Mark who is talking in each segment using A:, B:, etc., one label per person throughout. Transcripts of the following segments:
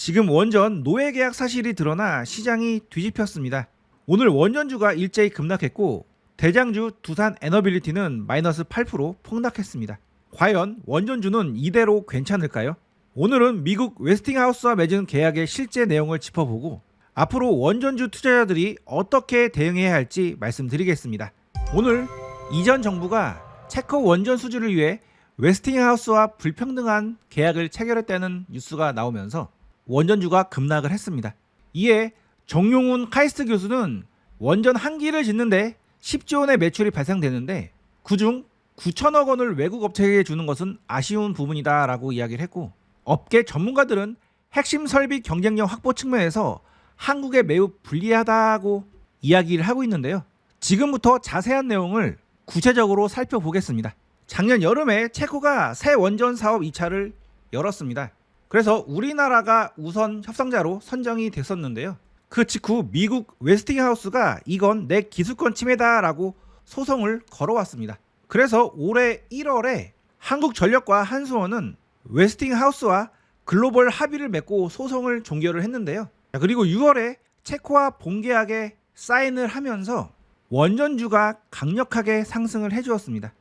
A: 지금 원전 노예 계약 사실이 드러나 시장이 뒤집혔습니다. 오늘 원전주가 일제히 급락했고 대장주 두산 에너빌리티는 마이너스 8% 폭락했습니다. 과연 원전주는 이대로 괜찮을까요? 오늘은 미국 웨스팅하우스와 맺은 계약의 실제 내용을 짚어보고 앞으로 원전주 투자자들이 어떻게 대응해야 할지 말씀드리겠습니다. 오늘 이전 정부가 체코 원전 수주를 위해 웨스팅하우스와 불평등한 계약을 체결했다는 뉴스가 나오면서 원전주가 급락을 했습니다. 이에 정용훈 카이스트 교수는 원전 한 기를 짓는데 10조 원의 매출이 발생되는데 그중 9천억 원을 외국 업체에게 주는 것은 아쉬운 부분이다 라고 이야기를 했고, 업계 전문가들은 핵심 설비 경쟁력 확보 측면에서 한국에 매우 불리하다고 이야기를 하고 있는데요. 지금부터 자세한 내용을 구체적으로 살펴보겠습니다. 작년 여름에 체코가 새 원전 사업 2차를 열었습니다. 그래서 우리나라가 우선 협상자로 선정이 됐었는데요. 그 직후 미국 웨스팅하우스가 이건 내 기술권 침해다라고 소송을 걸어왔습니다. 그래서 올해 1월에 한국전력과 한수원은 웨스팅하우스와 글로벌 합의를 맺고 소송을 종결을 했는데요. 그리고 6월에 체코와 본계약에 사인을 하면서 원전주가 강력하게 상승을 해주었습니다.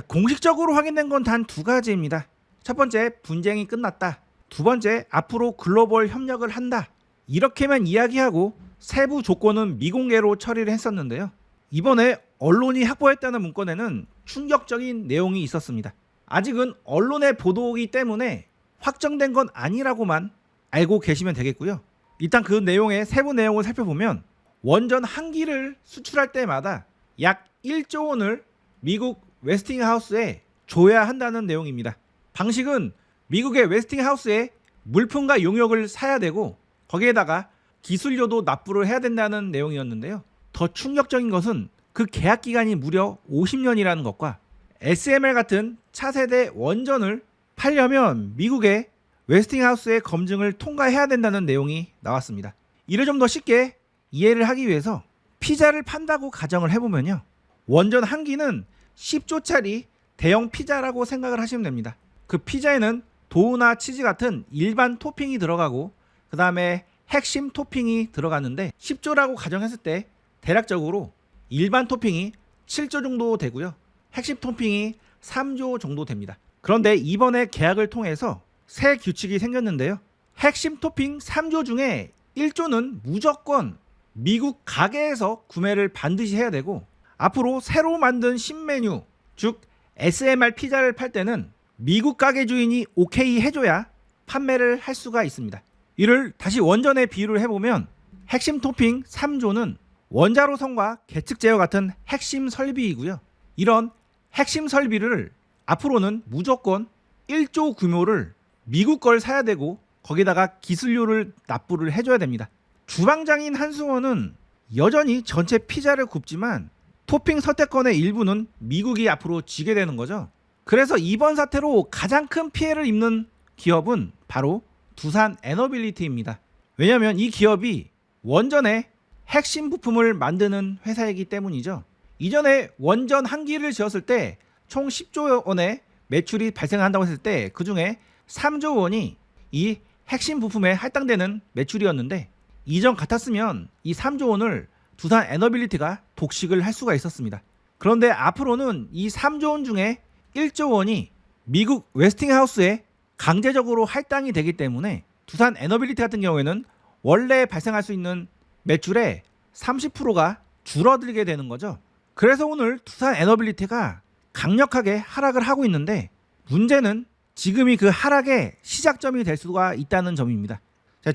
A: 공식적으로 확인된 건 단 두 가지입니다. 첫 번째, 분쟁이 끝났다. 두 번째, 앞으로 글로벌 협력을 한다. 이렇게만 이야기하고 세부 조건은 미공개로 처리를 했었는데요. 이번에 언론이 확보했다는 문건에는 충격적인 내용이 있었습니다. 아직은 언론의 보도이기 때문에 확정된 건 아니라고만 알고 계시면 되겠고요. 일단 그 내용의 세부 내용을 살펴보면 원전 한 기를 수출할 때마다 약 1조 원을 미국 웨스팅하우스에 줘야 한다는 내용입니다. 방식은 미국의 웨스팅하우스에 물품과 용역을 사야 되고 거기에다가 기술료도 납부를 해야 된다는 내용이었는데요. 더 충격적인 것은 그 계약 기간이 무려 50년이라는 것과 SMR 같은 차세대 원전을 팔려면 미국의 웨스팅하우스의 검증을 통과해야 된다는 내용이 나왔습니다. 이를 좀 더 쉽게 이해를 하기 위해서 피자를 판다고 가정을 해보면요. 원전 한 기는 10조짜리 대형 피자라고 생각을 하시면 됩니다. 그 피자에는 도우나 치즈 같은 일반 토핑이 들어가고 그 다음에 핵심 토핑이 들어가는데 10조라고 가정했을 때 대략적으로 일반 토핑이 7조 정도 되고요. 핵심 토핑이 3조 정도 됩니다. 그런데 이번에 계약을 통해서 새 규칙이 생겼는데요. 핵심 토핑 3조 중에 1조는 무조건 미국 가게에서 구매를 반드시 해야 되고 앞으로 새로 만든 신메뉴 즉 SMR 피자를 팔 때는 미국 가게 주인이 오케이 해줘야 판매를 할 수가 있습니다. 이를 다시 원전에 비유를 해보면 핵심 토핑 3조는 원자로선과 계측 제어 같은 핵심 설비이고요. 이런 핵심 설비를 앞으로는 무조건 1조 규모를 미국 걸 사야 되고 거기다가 기술료를 납부를 해줘야 됩니다. 주방장인 한수원은 여전히 전체 피자를 굽지만 토핑 선택권의 일부는 미국이 앞으로 쥐게 되는 거죠. 그래서 이번 사태로 가장 큰 피해를 입는 기업은 바로 두산 에너빌리티입니다. 왜냐하면 이 기업이 원전의 핵심 부품을 만드는 회사이기 때문이죠. 이전에 원전 한 기를 지었을 때 총 10조 원의 매출이 발생한다고 했을 때 그중에 3조 원이 이 핵심 부품에 할당되는 매출이었는데 이전 같았으면 이 3조 원을 두산 에너빌리티가 독식을 할 수가 있었습니다. 그런데 앞으로는 이 3조 원 중에 1조 원이 미국 웨스팅하우스에 강제적으로 할당이 되기 때문에 두산 에너빌리티 같은 경우에는 원래 발생할 수 있는 매출의 30%가 줄어들게 되는 거죠. 그래서 오늘 두산 에너빌리티가 강력하게 하락을 하고 있는데 문제는 지금이 그 하락의 시작점이 될 수가 있다는 점입니다.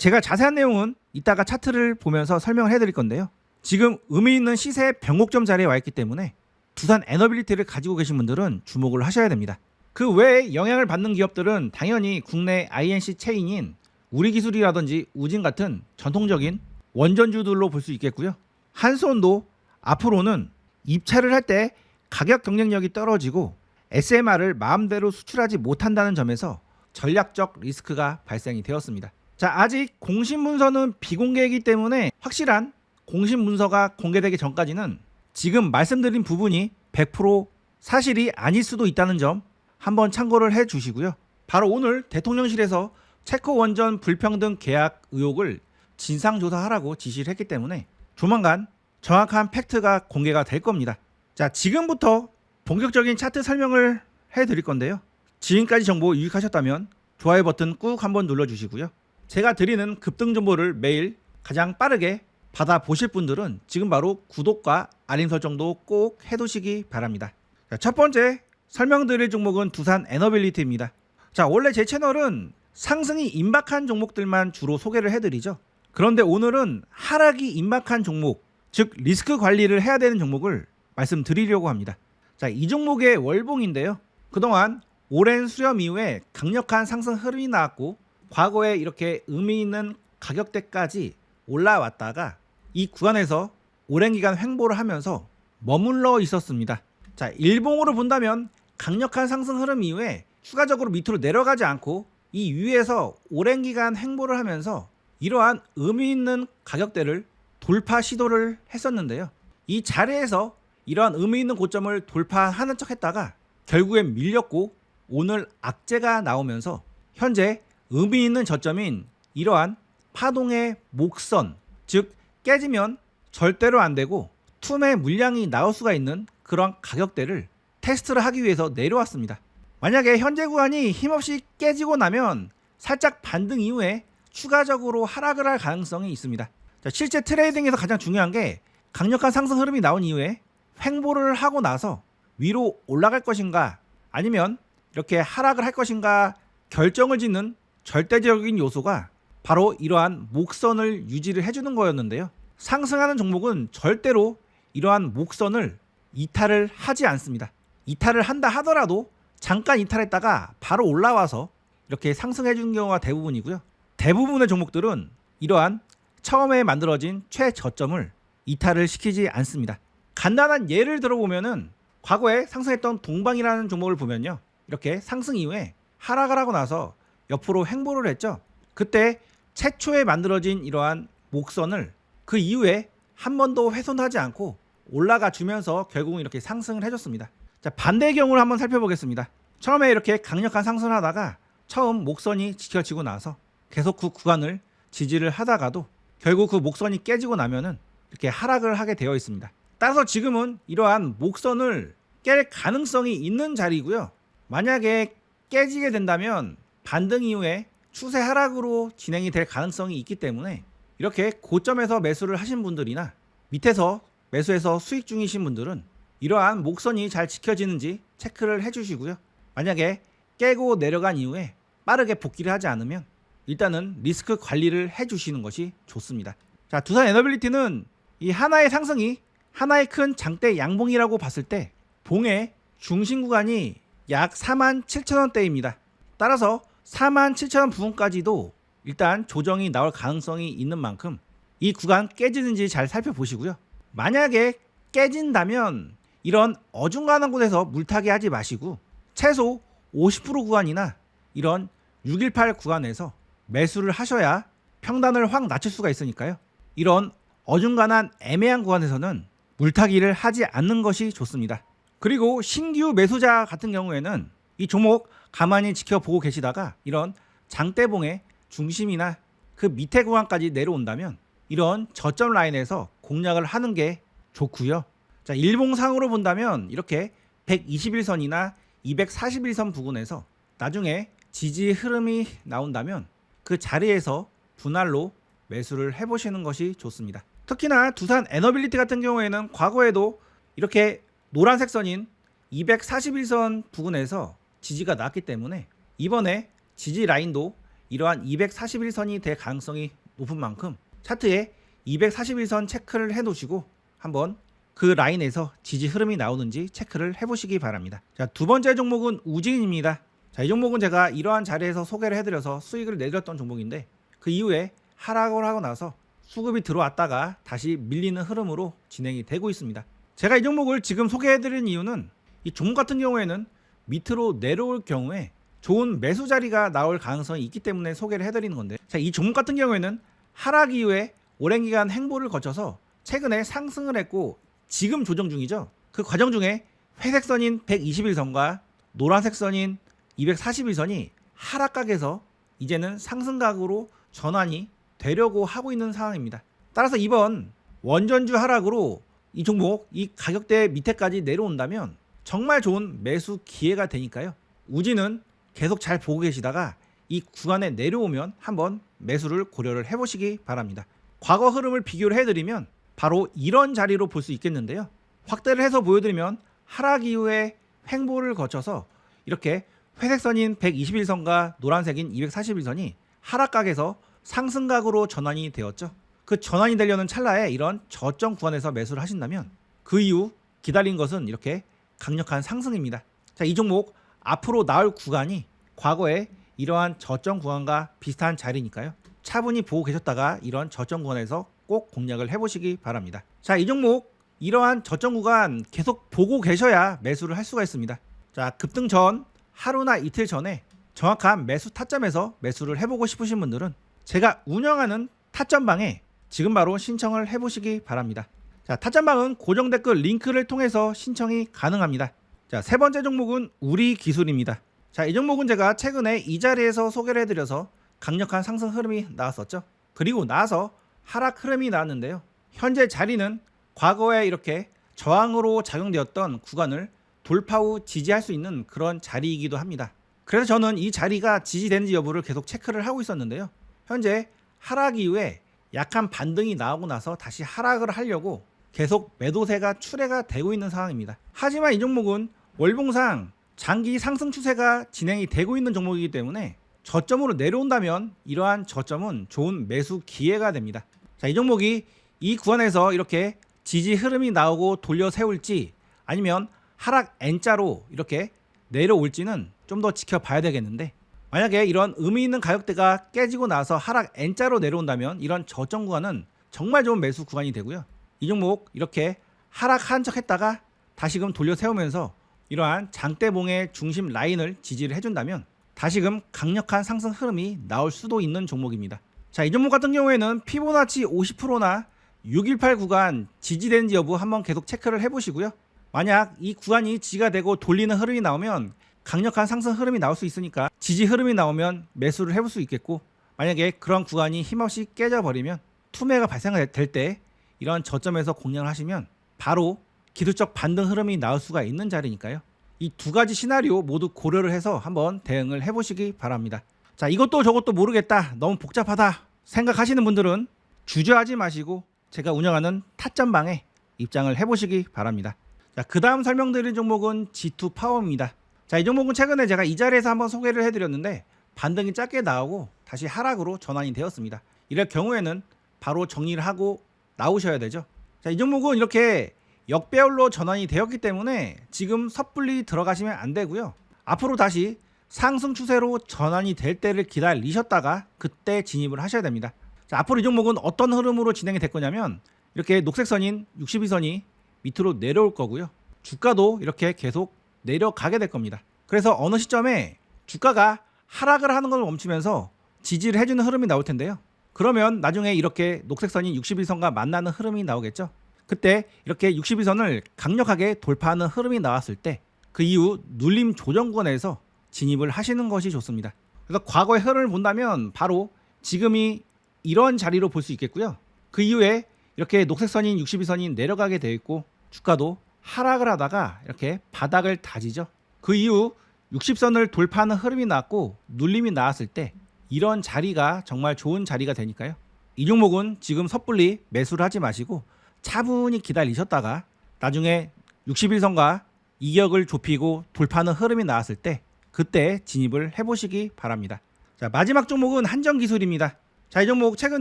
A: 제가 자세한 내용은 이따가 차트를 보면서 설명을 해드릴 건데요. 지금 의미 있는 시세 변곡점 자리에 와 있기 때문에 두산 에너빌리티를 가지고 계신 분들은 주목을 하셔야 됩니다. 그 외에 영향을 받는 기업들은 당연히 국내 INC 체인인 우리기술이라든지 우진 같은 전통적인 원전주들로 볼 수 있겠고요. 한수원도 앞으로는 입찰을 할 때 가격 경쟁력이 떨어지고 SMR을 마음대로 수출하지 못한다는 점에서 전략적 리스크가 발생이 되었습니다. 자, 아직 공식 문서는 비공개이기 때문에 확실한 공식 문서가 공개되기 전까지는 지금 말씀드린 부분이 100% 사실이 아닐 수도 있다는 점 한번 참고를 해 주시고요. 바로 오늘 대통령실에서 체코 원전 불평등 계약 의혹을 진상조사하라고 지시를 했기 때문에 조만간 정확한 팩트가 공개가 될 겁니다. 자, 지금부터 본격적인 차트 설명을 해드릴 건데요. 지금까지 정보 유익하셨다면 좋아요 버튼 꾹 한번 눌러주시고요. 제가 드리는 급등 정보를 매일 가장 빠르게 받아보실 분들은 지금 바로 구독과 알림 설정도 꼭 해두시기 바랍니다. 자, 첫 번째 설명드릴 종목은 두산 에너빌리티입니다. 자, 원래 제 채널은 상승이 임박한 종목들만 주로 소개를 해드리죠. 그런데 오늘은 하락이 임박한 종목, 즉 리스크 관리를 해야 되는 종목을 말씀드리려고 합니다. 자, 이 종목의 월봉인데요. 그동안 오랜 수렴 이후에 강력한 상승 흐름이 나왔고 과거에 이렇게 의미 있는 가격대까지 올라왔다가 이 구간에서 오랜 기간 횡보를 하면서 머물러 있었습니다. 자, 일봉으로 본다면 강력한 상승 흐름 이후에 추가적으로 밑으로 내려가지 않고 이 위에서 오랜 기간 횡보를 하면서 이러한 의미 있는 가격대를 돌파 시도를 했었는데요. 이 자리에서 이러한 의미 있는 고점을 돌파하는 척 했다가 결국엔 밀렸고 오늘 악재가 나오면서 현재 의미 있는 저점인 이러한 파동의 목선, 즉 깨지면 절대로 안 되고 투매 물량이 나올 수가 있는 그런 가격대를 테스트를 하기 위해서 내려왔습니다. 만약에 현재 구간이 힘없이 깨지고 나면 살짝 반등 이후에 추가적으로 하락을 할 가능성이 있습니다. 자, 실제 트레이딩에서 가장 중요한 게 강력한 상승 흐름이 나온 이후에 횡보를 하고 나서 위로 올라갈 것인가 아니면 이렇게 하락을 할 것인가 결정을 짓는 절대적인 요소가 바로 이러한 목선을 유지를 해주는 거였는데요. 상승하는 종목은 절대로 이러한 목선을 이탈을 하지 않습니다. 이탈을 한다 하더라도 잠깐 이탈했다가 바로 올라와서 이렇게 상승해 주는 경우가 대부분이고요. 대부분의 종목들은 이러한 처음에 만들어진 최저점을 이탈을 시키지 않습니다. 간단한 예를 들어보면은 과거에 상승했던 동방이라는 종목을 보면요. 이렇게 상승 이후에 하락을 하고 나서 옆으로 횡보를 했죠. 그때 최초에 만들어진 이러한 목선을 그 이후에 한 번도 훼손하지 않고 올라가 주면서 결국은 이렇게 상승을 해줬습니다. 자, 반대의 경우를 한번 살펴보겠습니다. 처음에 이렇게 강력한 상승을 하다가 처음 목선이 지켜지고 나서 계속 그 구간을 지지를 하다가도 결국 그 목선이 깨지고 나면은 이렇게 하락을 하게 되어 있습니다. 따라서 지금은 이러한 목선을 깰 가능성이 있는 자리고요. 만약에 깨지게 된다면 반등 이후에 추세 하락으로 진행이 될 가능성이 있기 때문에 이렇게 고점에서 매수를 하신 분들이나 밑에서 매수해서 수익 중이신 분들은 이러한 목선이 잘 지켜지는지 체크를 해주시고요. 만약에 깨고 내려간 이후에 빠르게 복귀를 하지 않으면 일단은 리스크 관리를 해주시는 것이 좋습니다. 자, 두산 에너빌리티는 이 하나의 상승이 하나의 큰 장대 양봉이라고 봤을 때 봉의 중심 구간이 약 47,000원대입니다. 따라서 47,000원 부분까지도 일단 조정이 나올 가능성이 있는 만큼 이 구간 깨지는지 잘 살펴보시고요. 만약에 깨진다면 이런 어중간한 곳에서 물타기 하지 마시고 최소 50% 구간이나 이런 618 구간에서 매수를 하셔야 평단을 확 낮출 수가 있으니까요. 이런 어중간한 애매한 구간에서는 물타기를 하지 않는 것이 좋습니다. 그리고 신규 매수자 같은 경우에는 이 종목 가만히 지켜보고 계시다가 이런 장대봉의 중심이나 그 밑에 구간까지 내려온다면 이런 저점 라인에서 공략을 하는 게 좋고요. 자, 일봉상으로 본다면 이렇게 121선이나 241선 부근에서 나중에 지지 흐름이 나온다면 그 자리에서 분할로 매수를 해보시는 것이 좋습니다. 특히나 두산 에너빌리티 같은 경우에는 과거에도 이렇게 노란색 선인 241선 부근에서 지지가 났기 때문에 이번에 지지 라인도 이러한 241선이 될 가능성이 높은 만큼 차트에 241선 체크를 해 놓으시고 한번 그 라인에서 지지 흐름이 나오는지 체크를 해보시기 바랍니다. 자, 두 번째 종목은 우진입니다. 자, 이 종목은 제가 이러한 자리에서 소개를 해드려서 수익을 내드렸던 종목인데 그 이후에 하락을 하고 나서 수급이 들어왔다가 다시 밀리는 흐름으로 진행이 되고 있습니다. 제가 이 종목을 지금 소개해드린 이유는 이 종목 같은 경우에는 밑으로 내려올 경우에 좋은 매수 자리가 나올 가능성이 있기 때문에 소개를 해드리는 건데, 자, 이 종목 같은 경우에는 하락 이후에 오랜 기간 행보를 거쳐서 최근에 상승을 했고 지금 조정 중이죠. 그 과정 중에 회색 선인 121선과 노란색 선인 241선이 하락각에서 이제는 상승각으로 전환이 되려고 하고 있는 상황입니다. 따라서 이번 원전주 하락으로 이 종목 이 가격대 밑에까지 내려온다면 정말 좋은 매수 기회가 되니까요. 우지는 계속 잘 보고 계시다가 이 구간에 내려오면 한번 매수를 고려를 해보시기 바랍니다. 과거 흐름을 비교를 해드리면 바로 이런 자리로 볼 수 있겠는데요. 확대를 해서 보여드리면 하락 이후에 횡보를 거쳐서 이렇게 회색선인 121선과 노란색인 241선이 하락각에서 상승각으로 전환이 되었죠. 그 전환이 되려는 찰나에 이런 저점 구간에서 매수를 하신다면 그 이후 기다린 것은 이렇게 강력한 상승입니다. 자, 이 종목 앞으로 나올 구간이 과거에 이러한 저점 구간과 비슷한 자리니까요. 차분히 보고 계셨다가 이런 저점 구간에서 꼭 공략을 해보시기 바랍니다. 자, 이 종목 이러한 저점 구간 계속 보고 계셔야 매수를 할 수가 있습니다. 자, 급등 전 하루나 이틀 전에 정확한 매수 타점에서 매수를 해보고 싶으신 분들은 제가 운영하는 타점방에 지금 바로 신청을 해보시기 바랍니다. 자, 타점방은 고정 댓글 링크를 통해서 신청이 가능합니다. 자, 세 번째 종목은 우리기술입니다. 자, 이 종목은 제가 최근에 이 자리에서 소개를 해드려서 강력한 상승 흐름이 나왔었죠. 그리고 나서 하락 흐름이 나왔는데요. 현재 자리는 과거에 이렇게 저항으로 작용되었던 구간을 돌파 후 지지할 수 있는 그런 자리이기도 합니다. 그래서 저는 이 자리가 지지되는지 여부를 계속 체크를 하고 있었는데요. 현재 하락 이후에 약한 반등이 나오고 나서 다시 하락을 하려고 계속 매도세가 출회가 되고 있는 상황입니다. 하지만 이 종목은 월봉상 장기 상승 추세가 진행이 되고 있는 종목이기 때문에 저점으로 내려온다면 이러한 저점은 좋은 매수 기회가 됩니다. 자, 이 종목이 이 구간에서 이렇게 지지 흐름이 나오고 돌려 세울지 아니면 하락 N자로 이렇게 내려올지는 좀 더 지켜봐야 되겠는데, 만약에 이런 의미 있는 가격대가 깨지고 나서 하락 N자로 내려온다면 이런 저점 구간은 정말 좋은 매수 구간이 되고요. 이 종목 이렇게 하락한 척 했다가 다시금 돌려 세우면서 이러한 장대봉의 중심 라인을 지지를 해준다면 다시금 강력한 상승 흐름이 나올 수도 있는 종목입니다. 자, 이 종목 같은 경우에는 피보나치 50%나 618 구간 지지되는지 여부 한번 계속 체크를 해보시고요. 만약 이 구간이 지지가 되고 돌리는 흐름이 나오면 강력한 상승 흐름이 나올 수 있으니까 지지 흐름이 나오면 매수를 해볼 수 있겠고, 만약에 그런 구간이 힘없이 깨져버리면 투매가 발생될 때 이런 저점에서 공략을 하시면 바로 기술적 반등 흐름이 나올 수가 있는 자리니까요. 이 두 가지 시나리오 모두 고려를 해서 한번 대응을 해보시기 바랍니다. 자, 이것도 저것도 모르겠다, 너무 복잡하다 생각하시는 분들은 주저하지 마시고 제가 운영하는 타점방에 입장을 해보시기 바랍니다. 자, 그 다음 설명드릴 종목은 G2 파워입니다. 자, 이 종목은 최근에 제가 이 자리에서 한번 소개를 해드렸는데 반등이 짧게 나오고 다시 하락으로 전환이 되었습니다. 이럴 경우에는 바로 정리를 하고 나오셔야 되죠. 자, 이 종목은 이렇게 역배열로 전환이 되었기 때문에 지금 섣불리 들어가시면 안 되고요. 앞으로 다시 상승 추세로 전환이 될 때를 기다리셨다가 그때 진입을 하셔야 됩니다. 자, 앞으로 이 종목은 어떤 흐름으로 진행이 될 거냐면 이렇게 녹색선인 62선이 밑으로 내려올 거고요. 주가도 이렇게 계속 내려가게 될 겁니다. 그래서 어느 시점에 주가가 하락을 하는 걸 멈추면서 지지를 해주는 흐름이 나올 텐데요. 그러면 나중에 이렇게 녹색선인 61선과 만나는 흐름이 나오겠죠. 그때 이렇게 62선을 강력하게 돌파하는 흐름이 나왔을 때 그 이후 눌림 조정 구간에서 진입을 하시는 것이 좋습니다. 그래서 과거의 흐름을 본다면 바로 지금이 이런 자리로 볼 수 있겠고요. 그 이후에 이렇게 녹색선인 62선이 내려가게 되어 있고 주가도 하락을 하다가 이렇게 바닥을 다지죠. 그 이후 60선을 돌파하는 흐름이 나왔고 눌림이 나왔을 때 이런 자리가 정말 좋은 자리가 되니까요. 이 종목은 지금 섣불리 매수를 하지 마시고 차분히 기다리셨다가 나중에 61선과 이격을 좁히고 돌파하는 흐름이 나왔을 때 그때 진입을 해보시기 바랍니다. 자, 마지막 종목은 한정기술입니다. 자, 이 종목 최근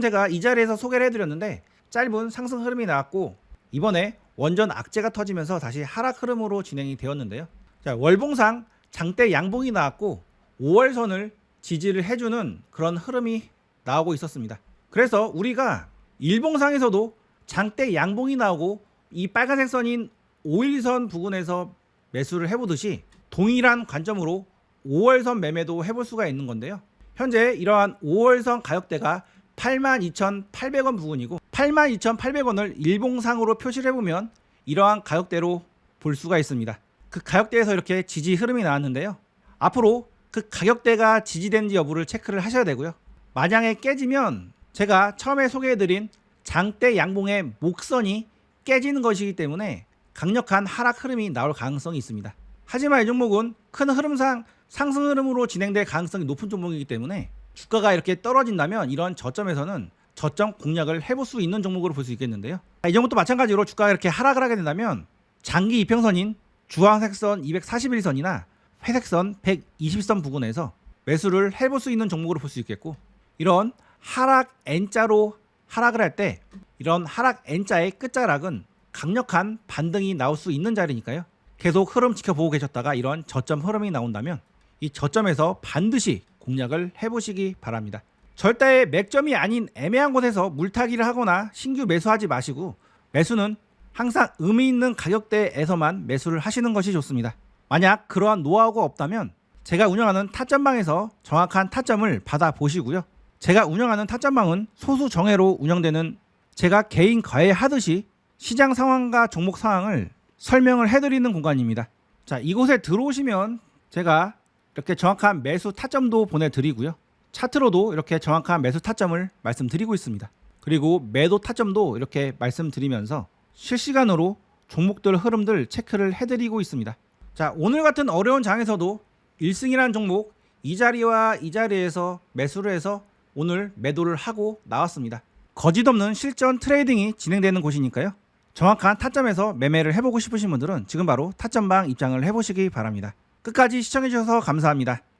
A: 제가 이 자리에서 소개를 해드렸는데 짧은 상승 흐름이 나왔고 이번에 원전 악재가 터지면서 다시 하락 흐름으로 진행이 되었는데요. 자, 월봉상 장대 양봉이 나왔고 5월선을 지지를 해주는 그런 흐름이 나오고 있었습니다. 그래서 우리가 일봉상에서도 장대 양봉이 나오고 이 빨간색 선인 5일선 부근에서 매수를 해보듯이 동일한 관점으로 5월선 매매도 해볼 수가 있는 건데요. 현재 이러한 5월선 가격대가 82,800원 부근이고 82,800원을 일봉상으로 표시를 해보면 이러한 가격대로 볼 수가 있습니다. 그 가격대에서 이렇게 지지 흐름이 나왔는데요. 앞으로 그 가격대가 지지되는지 여부를 체크를 하셔야 되고요. 만약에 깨지면 제가 처음에 소개해드린 장대 양봉의 목선이 깨지는 것이기 때문에 강력한 하락 흐름이 나올 가능성이 있습니다. 하지만 이 종목은 큰 흐름상 상승 흐름으로 진행될 가능성이 높은 종목이기 때문에 주가가 이렇게 떨어진다면 이런 저점에서는 저점 공략을 해볼 수 있는 종목으로 볼 수 있겠는데요. 이 종목도 마찬가지로 주가가 이렇게 하락을 하게 된다면 장기 이평선인 주황색선 241선이나 회색선 120선 부근에서 매수를 해볼 수 있는 종목으로 볼 수 있겠고, 이런 하락 N자로 하락을 할 때 이런 하락 N자의 끝자락은 강력한 반등이 나올 수 있는 자리니까요. 계속 흐름 지켜보고 계셨다가 이런 저점 흐름이 나온다면 이 저점에서 반드시 공략을 해보시기 바랍니다. 절대 맥점이 아닌 애매한 곳에서 물타기를 하거나 신규 매수하지 마시고, 매수는 항상 의미 있는 가격대에서만 매수를 하시는 것이 좋습니다. 만약 그러한 노하우가 없다면 제가 운영하는 타점방에서 정확한 타점을 받아 보시고요. 제가 운영하는 타점방은 소수 정예로 운영되는, 제가 개인 과외하듯이 시장 상황과 종목 상황을 설명을 해드리는 공간입니다. 자, 이곳에 들어오시면 제가 이렇게 정확한 매수 타점도 보내드리고요. 차트로도 이렇게 정확한 매수 타점을 말씀드리고 있습니다. 그리고 매도 타점도 이렇게 말씀드리면서 실시간으로 종목들 흐름들 체크를 해드리고 있습니다. 자, 오늘 같은 어려운 장에서도 1승이라는 종목 이 자리와 이 자리에서 매수를 해서 오늘 매도를 하고 나왔습니다. 거짓없는 실전 트레이딩이 진행되는 곳이니까요. 정확한 타점에서 매매를 해보고 싶으신 분들은 지금 바로 타점방 입장을 해보시기 바랍니다. 끝까지 시청해주셔서 감사합니다.